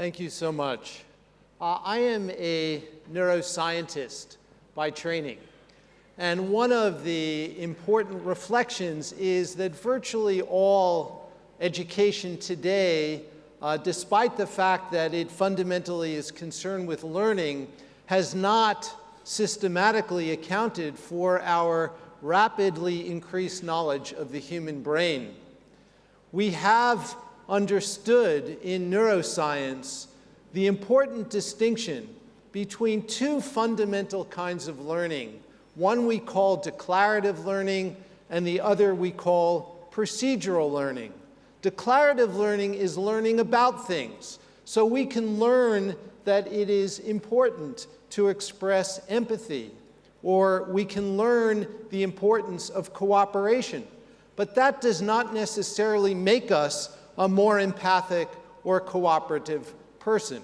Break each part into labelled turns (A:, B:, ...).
A: Thank you so much. I am a neuroscientist by training. And one of the important reflections is that virtually all education today, despite the fact that it fundamentally is concerned with learning, has not systematically accounted for our rapidly increased knowledge of the human brain. We have understood in neuroscience the important distinction between two fundamental kinds of learning. One we call declarative learning, and the other we call procedural learning. Declarative learning is learning about things. So we can learn that it is important to express empathy, or we can learn the importance of cooperation. But that does not necessarily make us a more empathic or cooperative person.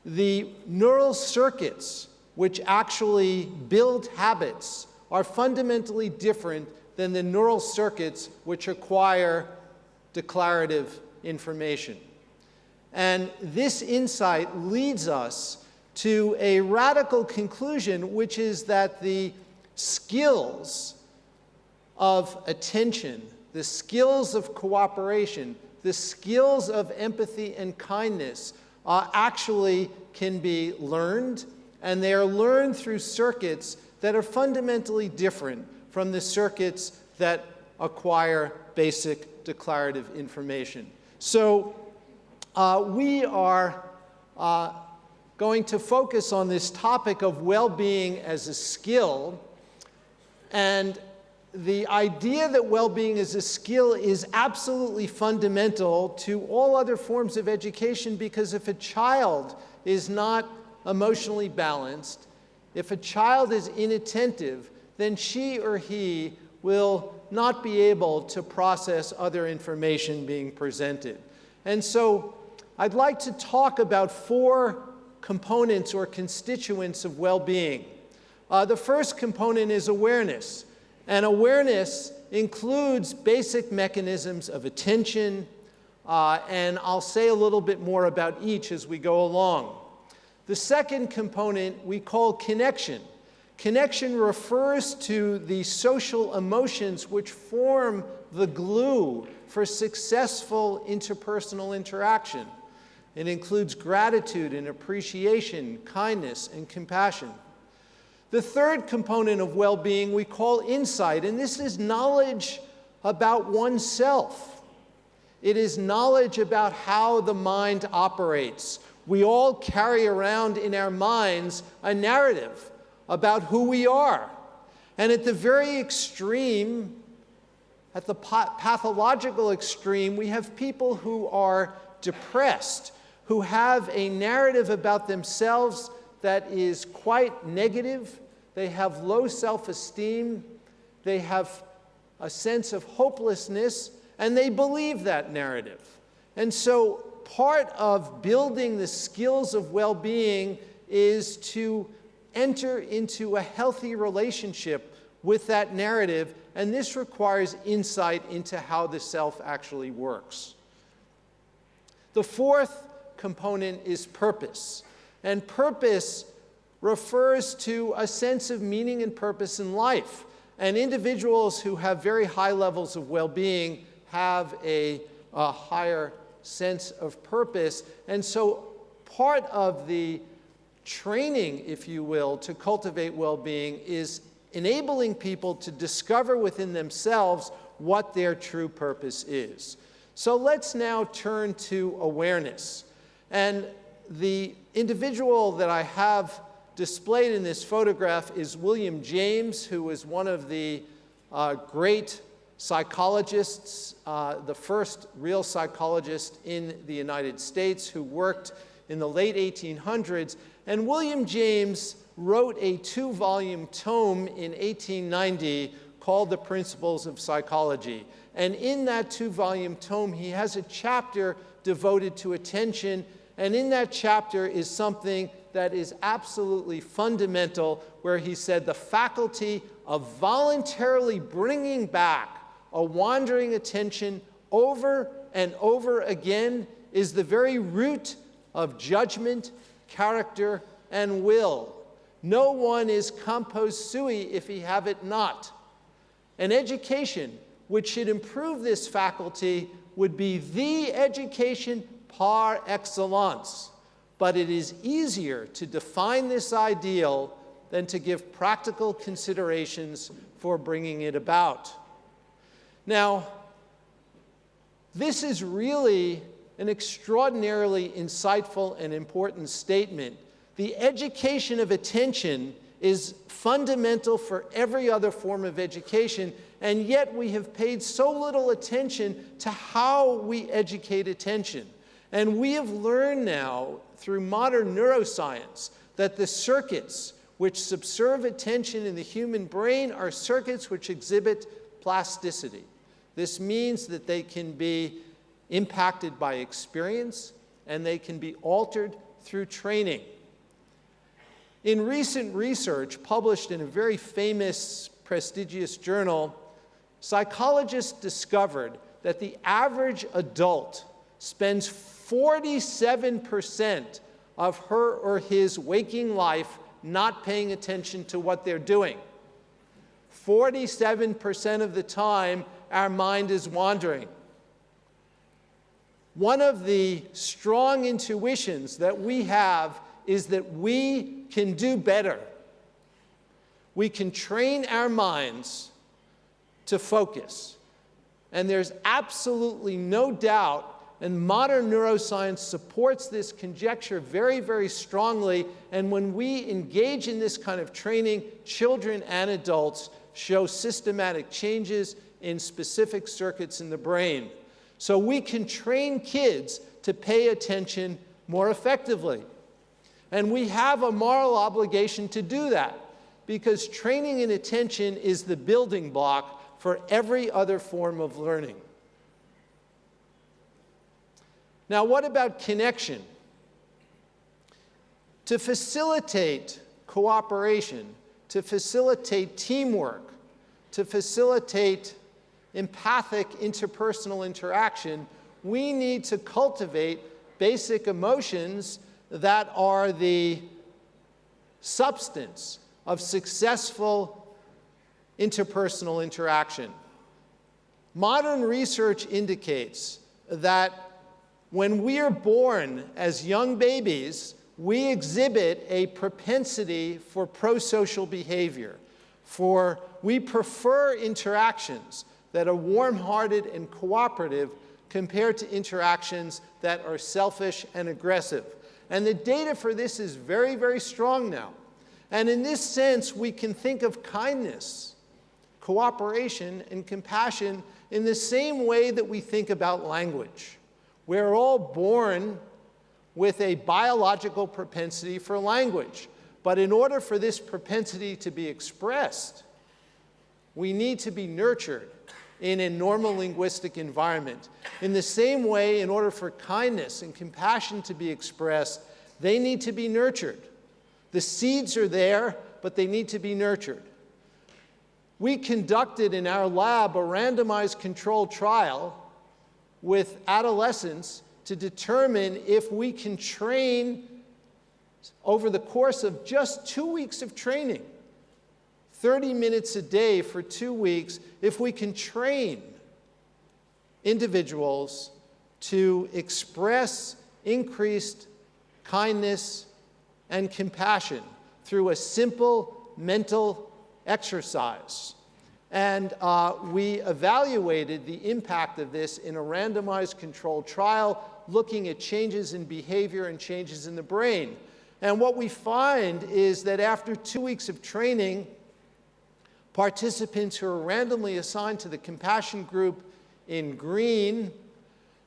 A: The neural circuits which actually build habits are fundamentally different than the neural circuits which acquire declarative information. And this insight leads us to a radical conclusion, which is that the skills of attention, the skills of cooperation, the skills of empathy and kindness actually can be learned, and they are learned through circuits that are fundamentally different from the circuits that acquire basic declarative information. So we are going to focus on this topic of well-being as a skill, and the idea that well-being as a skill is absolutely fundamental to all other forms of education, because if a child is not emotionally balanced, if a child is inattentive, then she or he will not be able to process other information being presented. And so I'd like to talk about four components or constituents of well-being. The first component is awareness. And awareness includes basic mechanisms of attention, and I'll say a little bit more about each as we go along. The second component we call connection. Connection refers to the social emotions which form the glue for successful interpersonal interaction. It includes gratitude and appreciation, kindness and compassion. The third component of well-being we call insight, and this is knowledge about oneself. It is knowledge about how the mind operates. We all carry around in our minds a narrative about who we are. And at the very extreme, at the pathological extreme, we have people who are depressed, who have a narrative about themselves that is quite negative. They have low self-esteem, they have a sense of hopelessness, and they believe that narrative. And so part of building the skills of well-being is to enter into a healthy relationship with that narrative, and this requires insight into how the self actually works. The fourth component is purpose, and purpose refers to a sense of meaning and purpose in life. And individuals who have very high levels of well-being have a higher sense of purpose. And so part of the training, if you will, to cultivate well-being is enabling people to discover within themselves what their true purpose is. So let's now turn to awareness. And the individual that I have displayed in this photograph is William James, who was one of the great psychologists, the first real psychologist in the United States, who worked in the late 1800s. And William James wrote a 2-volume tome in 1890 called The Principles of Psychology. And in that 2-volume tome, he has a chapter devoted to attention. And in that chapter is something that is absolutely fundamental, where he said the faculty of voluntarily bringing back a wandering attention over and over again is the very root of judgment, character, and will. No one is compos sui if he have it not. An education which should improve this faculty would be the education par excellence. But it is easier to define this ideal than to give practical considerations for bringing it about. Now, this is really an extraordinarily insightful and important statement. The education of attention is fundamental for every other form of education, and yet we have paid so little attention to how we educate attention. And we have learned now, through modern neuroscience, that the circuits which subserve attention in the human brain are circuits which exhibit plasticity. This means that they can be impacted by experience, and they can be altered through training. In recent research published in a very famous, prestigious journal, psychologists discovered that the average adult spends 47% of her or his waking life not paying attention to what they're doing. 47% of the time, our mind is wandering. One of the strong intuitions that we have is that we can do better. We can train our minds to focus. And there's absolutely no doubt, and modern neuroscience supports this conjecture very, very strongly, and when we engage in this kind of training, children and adults show systematic changes in specific circuits in the brain. So we can train kids to pay attention more effectively. And we have a moral obligation to do that, because training in attention is the building block for every other form of learning. Now, what about connection? To facilitate cooperation, to facilitate teamwork, to facilitate empathic interpersonal interaction, we need to cultivate basic emotions that are the substance of successful interpersonal interaction. Modern research indicates that when we are born as young babies, we exhibit a propensity for prosocial behavior. We prefer interactions that are warm-hearted and cooperative compared to interactions that are selfish and aggressive. And the data for this is very, very strong now. And in this sense, we can think of kindness, cooperation, and compassion in the same way that we think about language. We're all born with a biological propensity for language. But in order for this propensity to be expressed, we need to be nurtured in a normal linguistic environment. In the same way, in order for kindness and compassion to be expressed, they need to be nurtured. The seeds are there, but they need to be nurtured. We conducted in our lab a randomized controlled trial with adolescents to determine if we can train over the course of just 2 weeks of training, 30 minutes a day for 2 weeks, if we can train individuals to express increased kindness and compassion through a simple mental exercise. And we evaluated the impact of this in a randomized controlled trial, looking at changes in behavior and changes in the brain. And what we find is that after 2 weeks of training, participants who are randomly assigned to the compassion group in green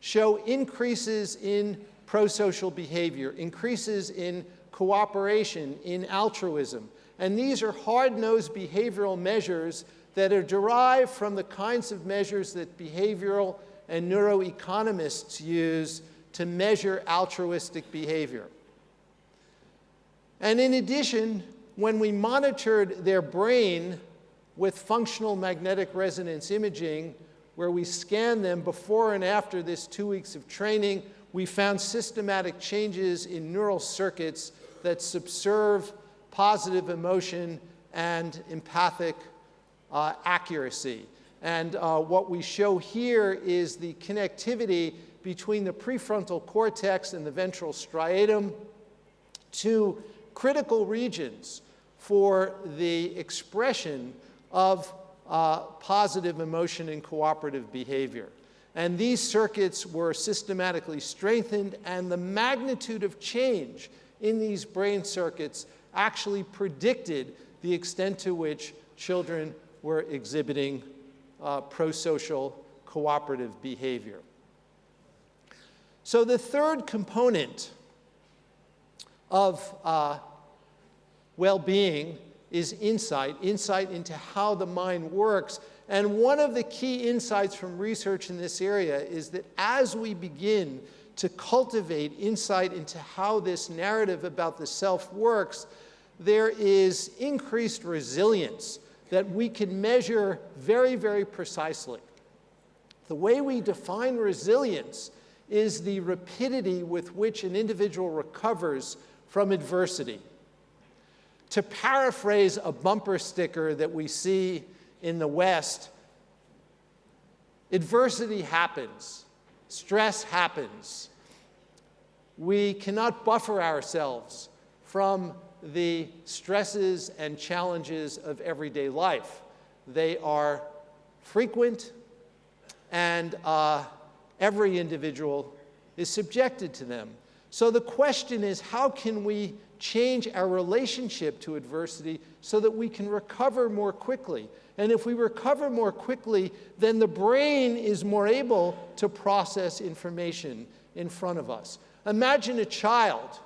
A: show increases in prosocial behavior, increases in cooperation, in altruism. And these are hard-nosed behavioral measures that are derived from the kinds of measures that behavioral and neuroeconomists use to measure altruistic behavior. And in addition, when we monitored their brain with functional magnetic resonance imaging, where we scanned them before and after this 2 weeks of training, we found systematic changes in neural circuits that subserve positive emotion and empathic accuracy. And what we show here is the connectivity between the prefrontal cortex and the ventral striatum to critical regions for the expression of positive emotion and cooperative behavior. And these circuits were systematically strengthened, and the magnitude of change in these brain circuits actually predicted the extent to which children were exhibiting prosocial cooperative behavior. So the third component of well-being is insight into how the mind works. And one of the key insights from research in this area is that as we begin to cultivate insight into how this narrative about the self works, there is increased resilience that we can measure very, very precisely. The way we define resilience is the rapidity with which an individual recovers from adversity. To paraphrase a bumper sticker that we see in the West, adversity happens, stress happens. We cannot buffer ourselves from the stresses and challenges of everyday life. They are frequent, and every individual is subjected to them. So the question is, how can we change our relationship to adversity so that we can recover more quickly? And if we recover more quickly, then the brain is more able to process information in front of us. Imagine a child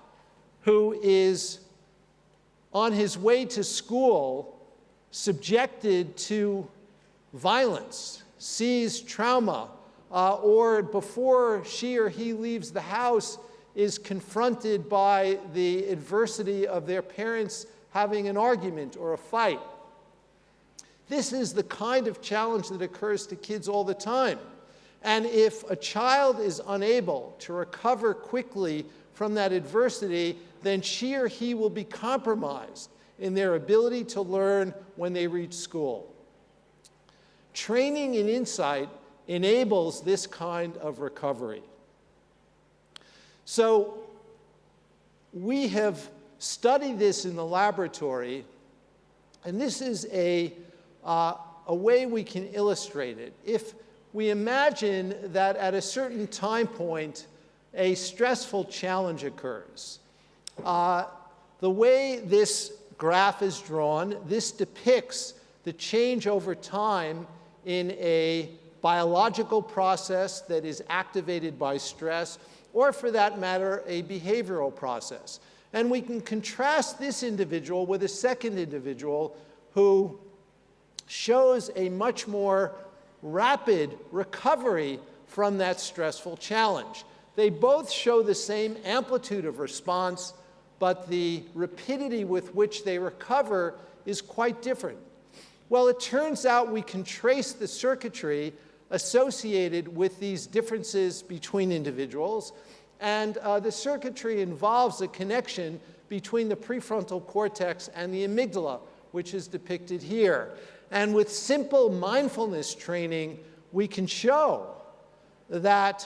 A: who is on his way to school subjected to violence, sees trauma, or before she or he leaves the house is confronted by the adversity of their parents having an argument or a fight. This is the kind of challenge that occurs to kids all the time. And if a child is unable to recover quickly from that adversity, then she or he will be compromised in their ability to learn when they reach school. Training in insight enables this kind of recovery. So we have studied this in the laboratory, and this is a way we can illustrate it. If we imagine that at a certain time point, a stressful challenge occurs. The way this graph is drawn, this depicts the change over time in a biological process that is activated by stress, or for that matter, a behavioral process. And we can contrast this individual with a second individual who shows a much more rapid recovery from that stressful challenge. They both show the same amplitude of response, but the rapidity with which they recover is quite different. Well, it turns out we can trace the circuitry associated with these differences between individuals, and the circuitry involves a connection between the prefrontal cortex and the amygdala, which is depicted here. And with simple mindfulness training, we can show that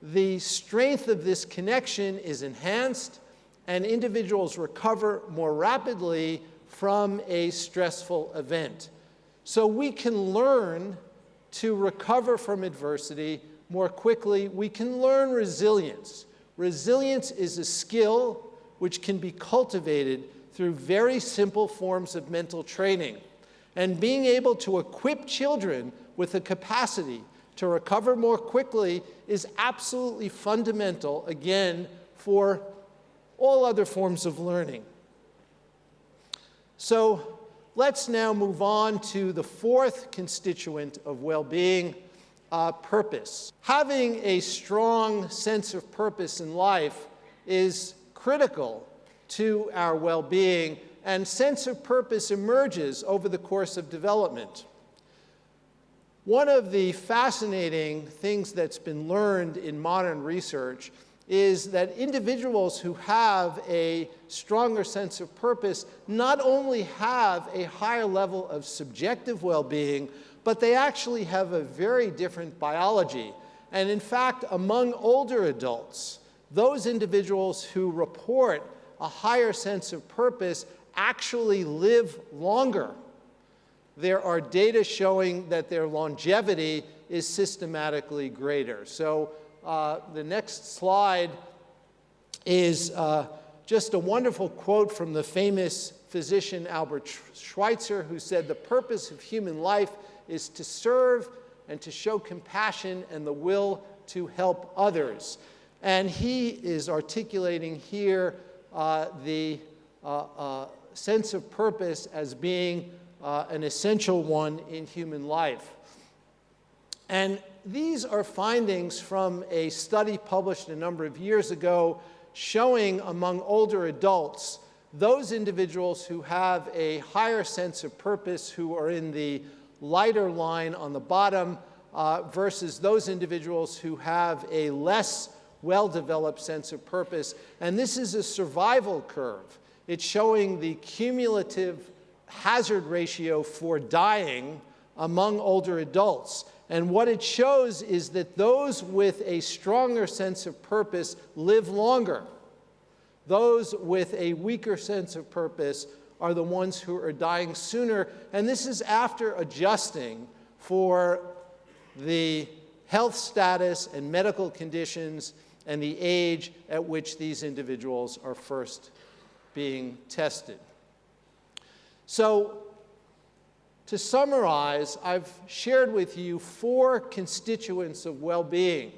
A: the strength of this connection is enhanced and individuals recover more rapidly from a stressful event. So we can learn to recover from adversity more quickly. We can learn resilience. Resilience is a skill which can be cultivated through very simple forms of mental training. And being able to equip children with the capacity to recover more quickly is absolutely fundamental, again, for all other forms of learning. So let's now move on to the fourth constituent of well-being, purpose. Having a strong sense of purpose in life is critical to our well-being, and sense of purpose emerges over the course of development. One of the fascinating things that's been learned in modern research is that individuals who have a stronger sense of purpose not only have a higher level of subjective well-being, but they actually have a very different biology. And in fact, among older adults, those individuals who report a higher sense of purpose actually live longer. There are data showing that their longevity is systematically greater. So the next slide is just a wonderful quote from the famous physician Albert Schweitzer, who said, "The purpose of human life is to serve and to show compassion and the will to help others." And he is articulating here the sense of purpose as being an essential one in human life. And these are findings from a study published a number of years ago showing among older adults, those individuals who have a higher sense of purpose, who are in the lighter line on the bottom, versus those individuals who have a less well-developed sense of purpose. And this is a survival curve. It's showing the cumulative hazard ratio for dying among older adults. And what it shows is that those with a stronger sense of purpose live longer. Those with a weaker sense of purpose are the ones who are dying sooner. And this is after adjusting for the health status and medical conditions and the age at which these individuals are first being tested. So, to summarize, I've shared with you 4 constituents of well-being: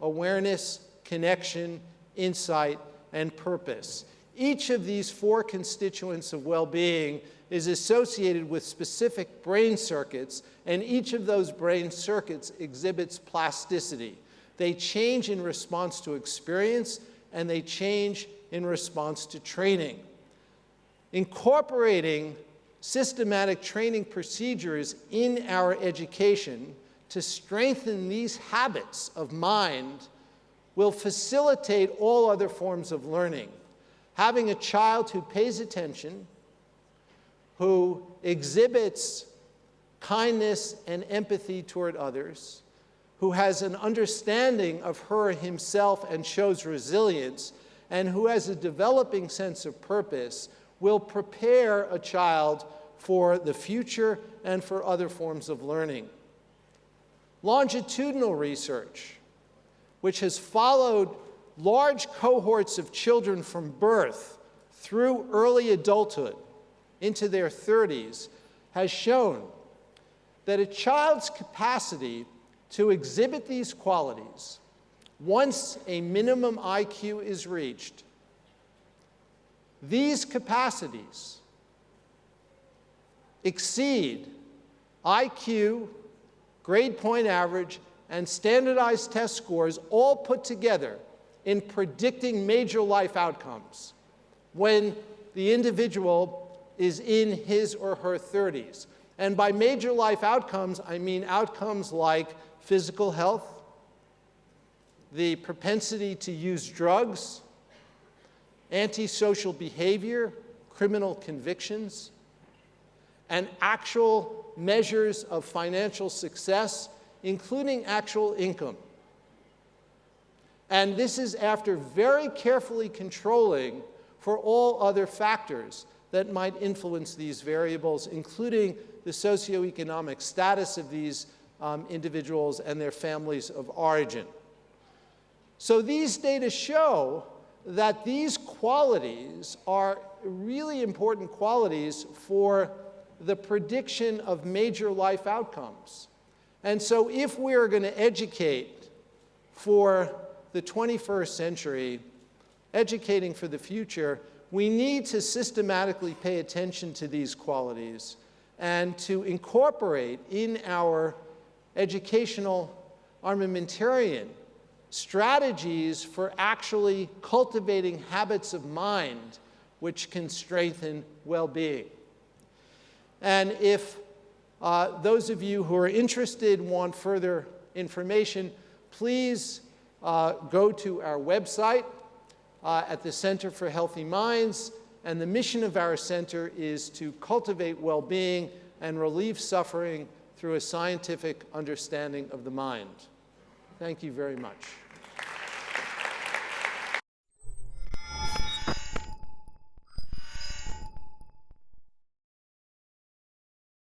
A: awareness, connection, insight, and purpose. Each of these 4 constituents of well-being is associated with specific brain circuits, and each of those brain circuits exhibits plasticity. They change in response to experience, and they change in response to training. Incorporating systematic training procedures in our education to strengthen these habits of mind will facilitate all other forms of learning. Having a child who pays attention, who exhibits kindness and empathy toward others, who has an understanding of her or himself and shows resilience, and who has a developing sense of purpose, will prepare a child for the future and for other forms of learning. Longitudinal research, which has followed large cohorts of children from birth through early adulthood into their 30s, has shown that a child's capacity to exhibit these qualities, once a minimum IQ is reached, these capacities exceed IQ, grade point average, and standardized test scores all put together in predicting major life outcomes when the individual is in his or her 30s. And by major life outcomes, I mean outcomes like physical health, the propensity to use drugs, antisocial behavior, criminal convictions, and actual measures of financial success, including actual income. And this is after very carefully controlling for all other factors that might influence these variables, including the socioeconomic status of these individuals and their families of origin. So these data show that these qualities are really important qualities for the prediction of major life outcomes. And so if we are going to educate for the 21st century, educating for the future, we need to systematically pay attention to these qualities and to incorporate in our educational armamentarium strategies for actually cultivating habits of mind which can strengthen well-being. And if Those of you who are interested, want further information, please go to our website at the Center for Healthy Minds. And the mission of our center is to cultivate well-being and relieve suffering through a scientific understanding of the mind. Thank you very much.